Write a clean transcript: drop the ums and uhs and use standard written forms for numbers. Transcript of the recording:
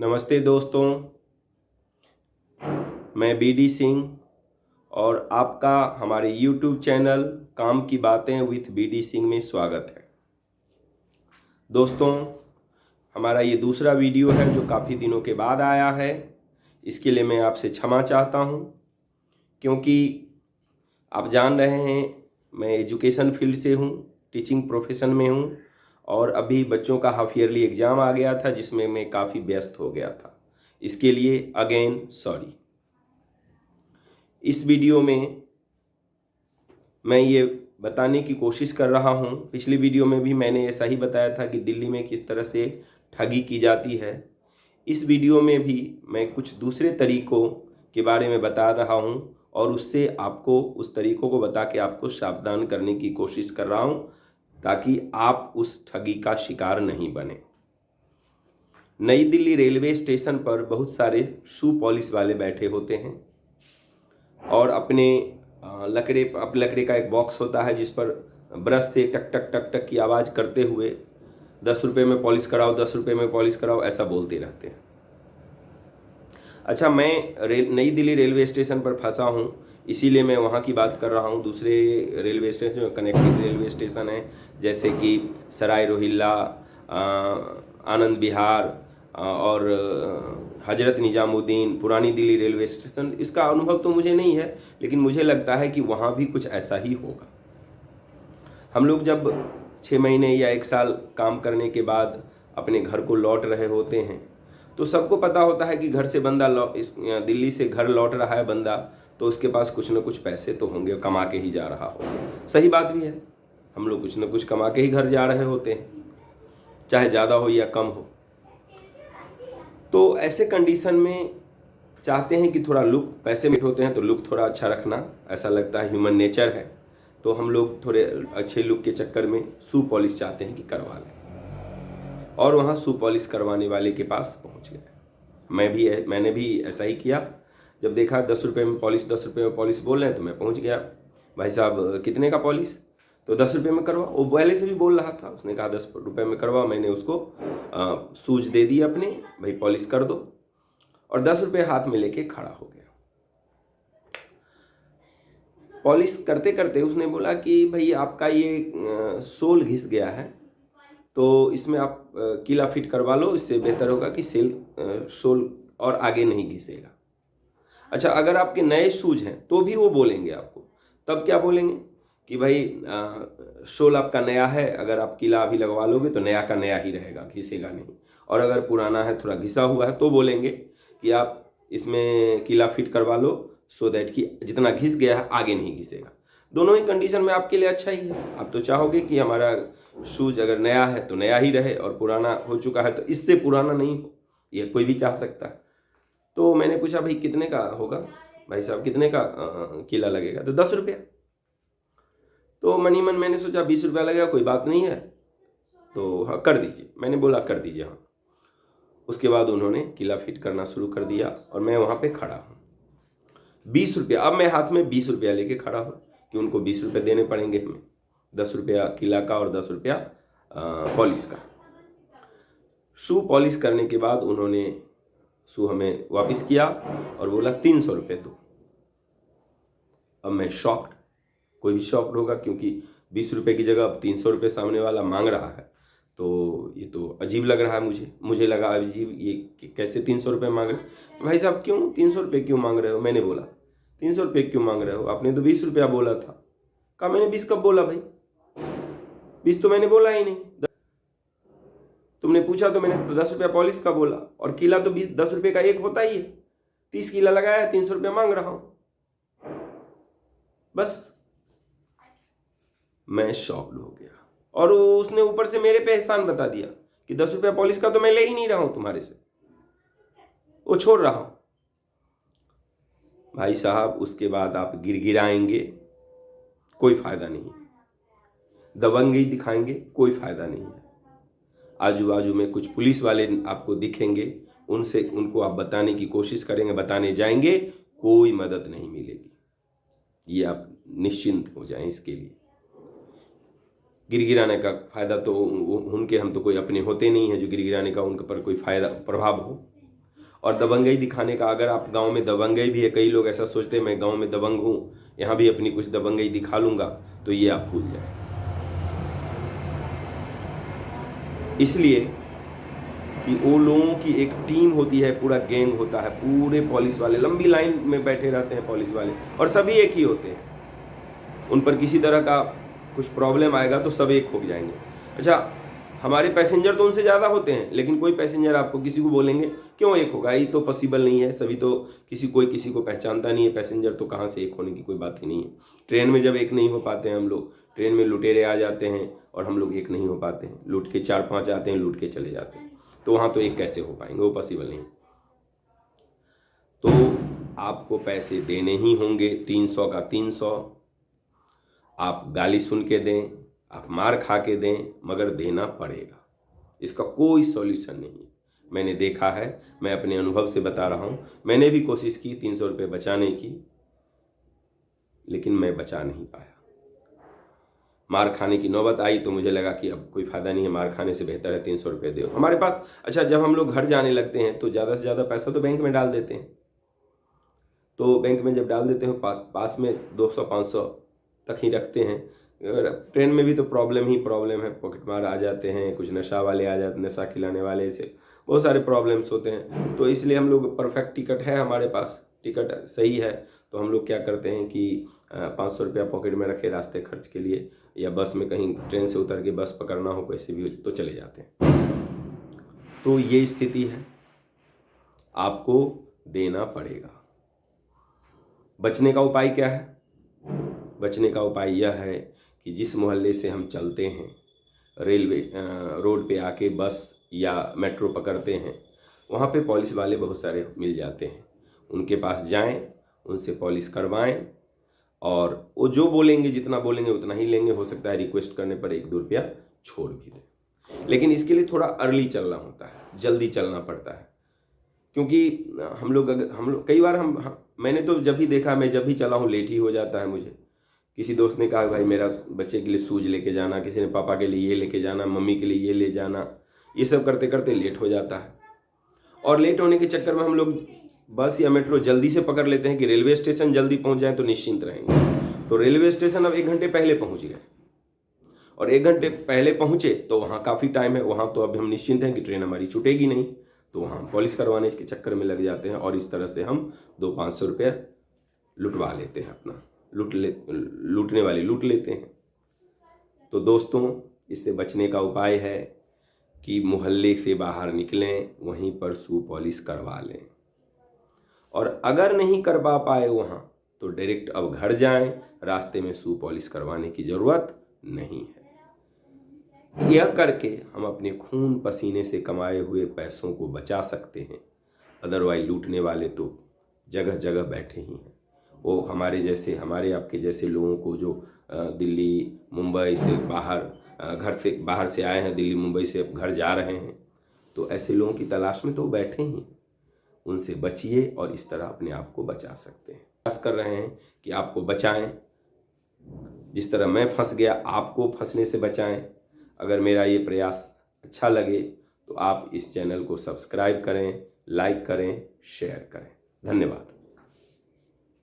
नमस्ते दोस्तों, मैं बीडी सिंह और आपका हमारे YouTube चैनल काम की बातें विथ बीडी सिंह में स्वागत है। दोस्तों, हमारा ये दूसरा वीडियो है जो काफ़ी दिनों के बाद आया है। इसके लिए मैं आपसे क्षमा चाहता हूँ, क्योंकि आप जान रहे हैं मैं एजुकेशन फील्ड से हूँ, टीचिंग प्रोफेशन में हूँ और अभी बच्चों का हाफ ईयरली एग्ज़ाम आ गया था जिसमें मैं काफ़ी व्यस्त हो गया था। इसके लिए अगेन सॉरी। इस वीडियो में मैं ये बताने की कोशिश कर रहा हूँ, पिछली वीडियो में भी मैंने ऐसा ही बताया था कि दिल्ली में किस तरह से ठगी की जाती है। इस वीडियो में भी मैं कुछ दूसरे तरीकों के बारे में बता रहा हूँ और उससे आपको उस तरीकों को बता के आपको सावधान करने की कोशिश कर रहा हूँ ताकि आप उस ठगी का शिकार नहीं बने। नई दिल्ली रेलवे स्टेशन पर बहुत सारे शू पॉलिश वाले बैठे होते हैं और अपने लकड़े का एक बॉक्स होता है जिस पर ब्रश से टक टक टक टक की आवाज़ करते हुए 10 रुपये में पॉलिश कराओ, 10 रुपये में पॉलिश कराओ, ऐसा बोलते रहते हैं। अच्छा, मैं नई दिल्ली रेलवे स्टेशन पर फंसा हूँ, इसीलिए मैं वहाँ की बात कर रहा हूँ। दूसरे रेलवे स्टेशन जो कनेक्टिंग रेलवे स्टेशन है जैसे कि सराय रोहिल्ला, आनंद विहार और हजरत निजामुद्दीन, पुरानी दिल्ली रेलवे स्टेशन, इसका अनुभव तो मुझे नहीं है, लेकिन मुझे लगता है कि वहाँ भी कुछ ऐसा ही होगा। हम लोग जब 6 महीने या 1 साल काम करने के बाद अपने घर को लौट रहे होते हैं तो सबको पता होता है कि घर से बंदा दिल्ली से घर लौट रहा है बंदा, तो उसके पास कुछ न कुछ पैसे तो होंगे, कमा के ही जा रहा हो। सही बात भी है, हम लोग कुछ न कुछ कमा के ही घर जा रहे होते हैं, चाहे ज़्यादा हो या कम हो। तो ऐसे कंडीशन में चाहते हैं कि थोड़ा लुक, पैसे में होते हैं तो लुक थोड़ा अच्छा रखना, ऐसा लगता है ह्यूमन नेचर है, तो हम लोग थोड़े अच्छे लुक के चक्कर में शू पॉलिश चाहते हैं कि करवा लें और वहाँ शू पॉलिश करवाने वाले के पास पहुँच गए। मैंने भी ऐसा ही किया। जब देखा 10 रुपये में पॉलिश, 10 रुपये में पॉलिश बोल रहे हैं तो मैं पहुँच गया। भाई साहब कितने का पॉलिश? तो 10 रुपये में करवा। वो पहले से भी बोल रहा था, उसने कहा 10 रुपये में करवा। मैंने उसको सूज दे दी अपने, भाई पॉलिश कर दो, और 10 रुपये हाथ में लेके खड़ा हो गया। पॉलिश करते करते उसने बोला कि भाई आपका ये सोल घिस गया है, तो इसमें आप कीला फिट करवा लो, इससे बेहतर होगा कि सोल और आगे नहीं घिसेगा। अच्छा, अगर आपके नए शूज हैं तो भी वो बोलेंगे आपको। तब क्या बोलेंगे कि भाई सोल आपका नया है, अगर आप कीला अभी लगवा लोगे तो नया का नया ही रहेगा, घिसेगा नहीं। और अगर पुराना है, थोड़ा घिसा हुआ है, तो बोलेंगे कि आप इसमें कीला फिट करवा लो, सो दैट कि जितना घिस गया है आगे नहीं घिसेगा। दोनों ही कंडीशन में आपके लिए अच्छा ही है। आप तो चाहोगे कि हमारा शूज अगर नया है तो नया ही रहे और पुराना हो चुका है तो इससे पुराना नहीं हो, ये कोई भी चाह सकता है। तो मैंने पूछा भाई कितने का होगा, भाई साहब कितने का कीला लगेगा? तो 10 रुपया। तो मनी मन मैंने सोचा 20 रुपया लगेगा, कोई बात नहीं है, तो हाँ कर दीजिए। मैंने बोला कर दीजिए हाँ। उसके बाद उन्होंने कीला फिट करना शुरू कर दिया और मैं वहाँ पे खड़ा हूँ। 20 रुपया, अब मैं हाथ में 20 रुपया लेके खड़ा हूँ कि उनको 20 रुपये देने पड़ेंगे हमें, 10 रुपया कीला का और 10 रुपया पॉलिश का। शू पॉलिश करने के बाद उन्होंने शू हमें वापस किया और बोला 300 रुपये दो। अब मैं शॉक्ड, कोई भी शॉक्ड होगा, क्योंकि 20 रुपये की जगह अब 300 रुपये सामने वाला मांग रहा है, तो ये तो अजीब लग रहा है। मुझे लगा अजीब, ये कैसे 300 रुपये मांग रहे? भाई साहब क्यों 300 रुपये क्यों मांग रहे हो? मैंने बोला 300 रुपये क्यों मांग रहे हो? आपने तो 20 रुपया बोला था। कहा मैंने 20 कब बोला भाई? 20 तो मैंने बोला ही नहीं। तुमने पूछा तो मैंने 10 रुपया पॉलिश का बोला, और कीला तो 10 रुपये का एक होता ही है। 30 कीला लगाया है, 300 रुपया मांग रहा हूँ। बस मैं शॉक्ड हो गया और उसने ऊपर से मेरे पे एहसान बता दिया कि 10 रुपया पॉलिश का तो मैं ले ही नहीं रहा हूं तुम्हारे से, वो छोड़ रहा हूं। भाई साहब उसके बाद आप गिड़गिड़ाएंगे, कोई फायदा नहीं, दबंगई दिखाएंगे, कोई फायदा नहीं है। आजू बाजू में कुछ पुलिस वाले आपको दिखेंगे, उनको आप बताने की कोशिश करेंगे, बताने जाएंगे, कोई मदद नहीं मिलेगी। ये आप निश्चिंत हो जाएं इसके लिए। गिरगिराने का फायदा तो उनके, हम तो कोई अपने होते नहीं हैं जो गिरगिराने का उनके पर कोई फायदा प्रभाव हो। और दबंगई दिखाने का, अगर आप गांव में दबंगई भी है, कई लोग ऐसा सोचते हैं मैं गांव में दबंग हूँ, यहाँ भी अपनी कुछ दबंगई दिखा लूँगा, तो ये आप भूल जाए। इसलिए कि वो लोगों की एक टीम होती है, पूरा गैंग होता है, पूरे पुलिस वाले लंबी लाइन में बैठे रहते हैं पुलिस वाले, और सभी एक ही होते हैं। उन पर किसी तरह का कुछ प्रॉब्लम आएगा तो सब एक हो जाएंगे। अच्छा, हमारे पैसेंजर तो उनसे ज़्यादा होते हैं, लेकिन कोई पैसेंजर आपको किसी को बोलेंगे क्यों एक होगा, ये तो पॉसिबल नहीं है, सभी तो कोई किसी को पहचानता नहीं है, पैसेंजर तो कहाँ से एक होने की कोई बात ही नहीं है। ट्रेन में जब एक नहीं हो पाते हैं हम लोग, ट्रेन में लुटेरे आ जाते हैं और हम लोग एक नहीं हो पाते हैं, लूट के 4-5 आते हैं, लूट के चले जाते हैं, तो वहाँ तो एक कैसे हो पाएंगे, वो पॉसिबल नहीं। तो आपको पैसे देने ही होंगे, 300 का 300, आप गाली सुन के दें, आप मार खा के दें, मगर देना पड़ेगा। इसका कोई सॉल्यूशन नहीं है। मैंने देखा है, मैं अपने अनुभव से बता रहा हूँ, मैंने भी कोशिश की 300 रुपये बचाने की, लेकिन मैं बचा नहीं पाया। मार खाने की नौबत आई तो मुझे लगा कि अब कोई फ़ायदा नहीं है, मार खाने से बेहतर है 300 रुपये दो हमारे पास। अच्छा, जब हम लोग घर जाने लगते हैं तो ज़्यादा से ज़्यादा पैसा तो बैंक में डाल देते हैं, तो बैंक में जब डाल देते हो पास में 200-500 तक ही रखते हैं। ट्रेन में भी तो प्रॉब्लम ही प्रॉब्लम है, पॉकेट मार आ जाते हैं, कुछ नशा वाले आ जाते, नशा खिलाने वाले, से बहुत सारे प्रॉब्लम्स होते हैं। तो इसलिए हम लोग, परफेक्ट टिकट है हमारे पास, टिकट सही है, तो हम लोग क्या करते हैं कि 500 रुपया पॉकेट में रखे रास्ते खर्च के लिए, या बस में कहीं ट्रेन से उतर के बस पकड़ना हो कैसे भी तो चले जाते हैं। तो ये स्थिति है, आपको देना पड़ेगा। बचने का उपाय क्या है? बचने का उपाय यह है कि जिस मोहल्ले से हम चलते हैं, रेलवे रोड पे आके बस या मेट्रो पकड़ते हैं, वहाँ पे पुलिस वाले बहुत सारे मिल जाते हैं, उनके पास जाएं, उनसे पॉलिश करवाएं, और वो जो बोलेंगे, जितना बोलेंगे उतना ही लेंगे। हो सकता है रिक्वेस्ट करने पर 1-2 रुपया छोड़ भी दें, लेकिन इसके लिए थोड़ा अर्ली चलना होता है, जल्दी चलना पड़ता है। क्योंकि हम लोग कई बार मैंने तो जब भी देखा, मैं जब भी चला हूँ लेट ही हो जाता है मुझे। किसी दोस्त ने कहा भाई मेरा बच्चे के लिए शूज लेके जाना, किसी ने पापा के लिए ये लेके जाना, मम्मी के लिए ये ले जाना, ये सब करते करते लेट हो जाता है। और लेट होने के चक्कर में हम लोग बस या मेट्रो जल्दी से पकड़ लेते हैं कि रेलवे स्टेशन जल्दी पहुंच जाए तो निश्चिंत रहेंगे। तो रेलवे स्टेशन अब 1 घंटे पहले पहुंच गए, और 1 घंटे पहले पहुंचे तो वहाँ काफ़ी टाइम है, वहाँ तो अब हम निश्चिंत हैं कि ट्रेन हमारी छूटेगी नहीं, तो वहाँ पॉलिश करवाने के चक्कर में लग जाते हैं, और इस तरह से हम 200-500 रुपये लुटवा लेते हैं अपना, लूटने वाले लूट लेते हैं। तो दोस्तों, इससे बचने का उपाय है कि मोहल्ले से बाहर निकलें, वहीं पर शू पॉलिश करवा लें, और अगर नहीं करवा पाए वहाँ तो डायरेक्ट अब घर जाएं, रास्ते में शू पॉलिश करवाने की ज़रूरत नहीं है। यह करके हम अपने खून पसीने से कमाए हुए पैसों को बचा सकते हैं। अदरवाइज लूटने वाले तो जगह जगह बैठे ही हैं। वो हमारे जैसे, हमारे आपके जैसे लोगों को जो दिल्ली मुंबई से बाहर से आए हैं, दिल्ली मुंबई से घर जा रहे हैं, तो ऐसे लोगों की तलाश में तो बैठे ही। उनसे बचिए और इस तरह अपने आप को बचा सकते हैं। प्रयास कर रहे हैं कि आपको बचाएं, जिस तरह मैं फंस गया आपको फंसने से बचाएं। अगर मेरा ये प्रयास अच्छा लगे तो आप इस चैनल को सब्सक्राइब करें, लाइक करें, शेयर करें। धन्यवाद।